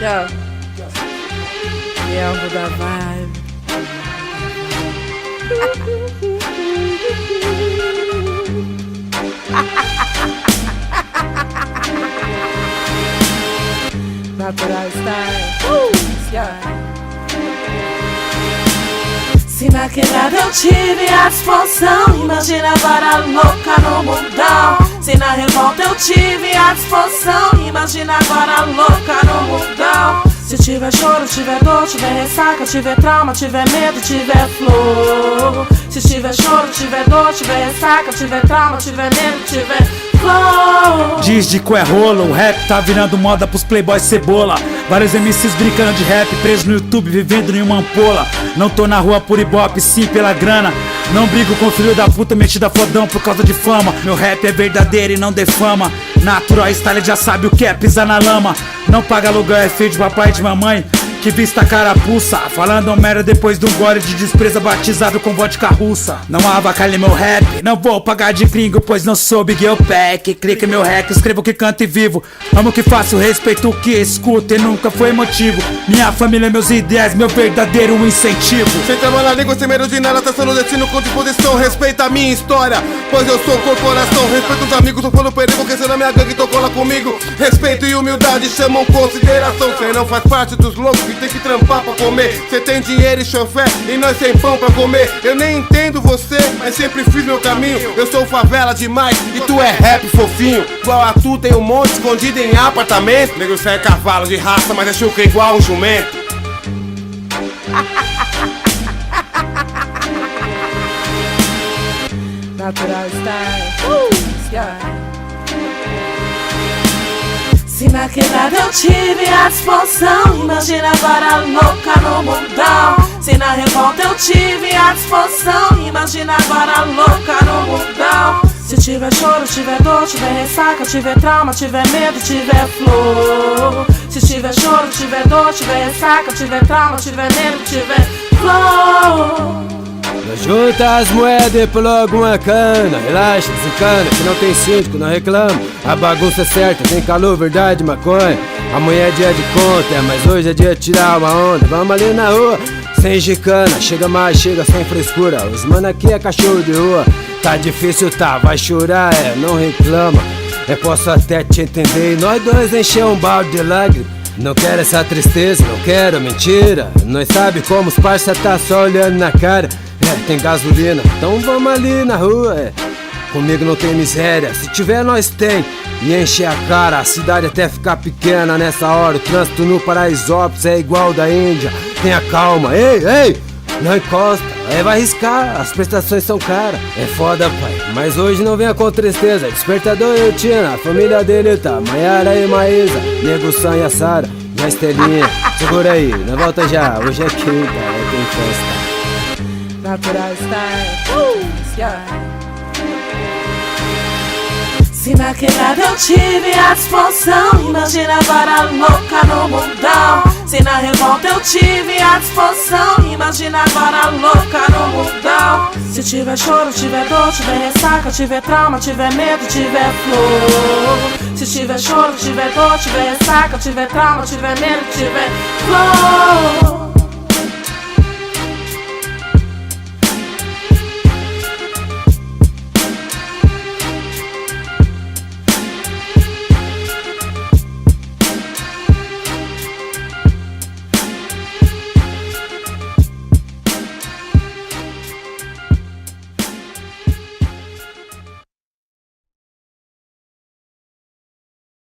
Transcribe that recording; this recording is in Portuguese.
Yo. Yeah, with that vibe. Natural style. Yeah. Se naquela eu tive a disposição, imagina agora louca no mundão. Se na revolta eu tive a disposição, imagina agora louca no mundão. Se tiver choro, tiver dor, tiver ressaca, tiver trauma, tiver medo, tiver flor. Se tiver choro, tiver dor, tiver ressaca, tiver trauma, tiver medo, tiver flor. Diz de qual é rolo, o rap tá virando moda pros playboys cebola. Vários MCs brincando de rap, preso no YouTube, vivendo em uma ampola. Não tô na rua por ibope, sim pela grana. Não brigo com filho da puta metida fodão por causa de fama. Meu rap é verdadeiro e não defama. Natural style já sabe o que é pisar na lama. Não paga aluguel, é filho de papai e de mamãe que vista a carapuça, falando merda depois de um gole de despreza batizado com vodka russa. Não avacalhe meu rap, não vou pagar de gringo, pois não sou Big El Pack. Clique meu hack, escrevo o que canto e vivo. Amo o que faço, respeito o que escuto e nunca foi motivo. Minha família, meus ideais, meu verdadeiro incentivo. Sem trabalhar na língua, sem medo de nada, traçando o destino com disposição. Respeita a minha história, pois eu sou corporação. Respeito os amigos, tô falando perigo, que na minha gangue, então cola comigo. Respeito e humildade chamam consideração. Cê não faz parte dos loucos que tem que trampar pra comer. Cê tem dinheiro e chofé e nós sem pão pra comer. Eu nem entendo você, mas sempre fiz meu caminho. Eu sou favela demais e tu é rap fofinho. Igual a tu tem um monte escondido em apartamento. Nego, cê é cavalo de raça, mas é chuca igual um jumento. Natural style. Yeah. Se naquela eu tive a disposição, imagina agora louca no mundão. Se na revolta eu tive a disposição, imagina agora louca no mundão. Se tiver choro, tiver dor, tiver ressaca, tiver trauma, tiver medo, tiver flor. Se tiver choro, tiver dor, tiver ressaca, tiver trauma, tiver medo, tiver flor. Junta as moedas e logo uma cana. Relaxa, desencana, que não tem síndico, não reclama. A bagunça é certa, tem calor, verdade, maconha. Amanhã é dia de conta, mas hoje é dia de tirar uma onda. Vamos ali na rua, sem gicana. Chega mais, chega sem frescura. Os mano aqui é cachorro de rua. Tá difícil, tá, vai chorar, não reclama. Eu posso até te entender e nós dois encher um balde de lágrimas. Não quero essa tristeza, não quero mentira. Nós sabe como os parça tá só olhando na cara. Tem gasolina, então vamos ali na rua, Comigo não tem miséria, se tiver nós tem. E encher a cara, a cidade até ficar pequena nessa hora. O trânsito no Paraisópolis é igual da Índia. Tenha calma, ei, não encosta, vai arriscar, as prestações são caras. É foda, pai, mas hoje não venha com tristeza. Despertador e Tina, a família dele tá Maiara e Maísa, Nego Sam e a Sara e a Estelinha. Segura aí, na volta já, hoje é quinta, tem festa. Natural style. Yeah. Se naquela eu tive a disposição, imagina agora louca no mundão. Se na revolta eu tive a disposição, imagina agora louca no mundão. Se tiver choro, tiver dor, tiver ressaca, tiver trauma, tiver medo, tiver flor. Se tiver choro, tiver dor, tiver ressaca, tiver trauma, tiver medo, tiver flor.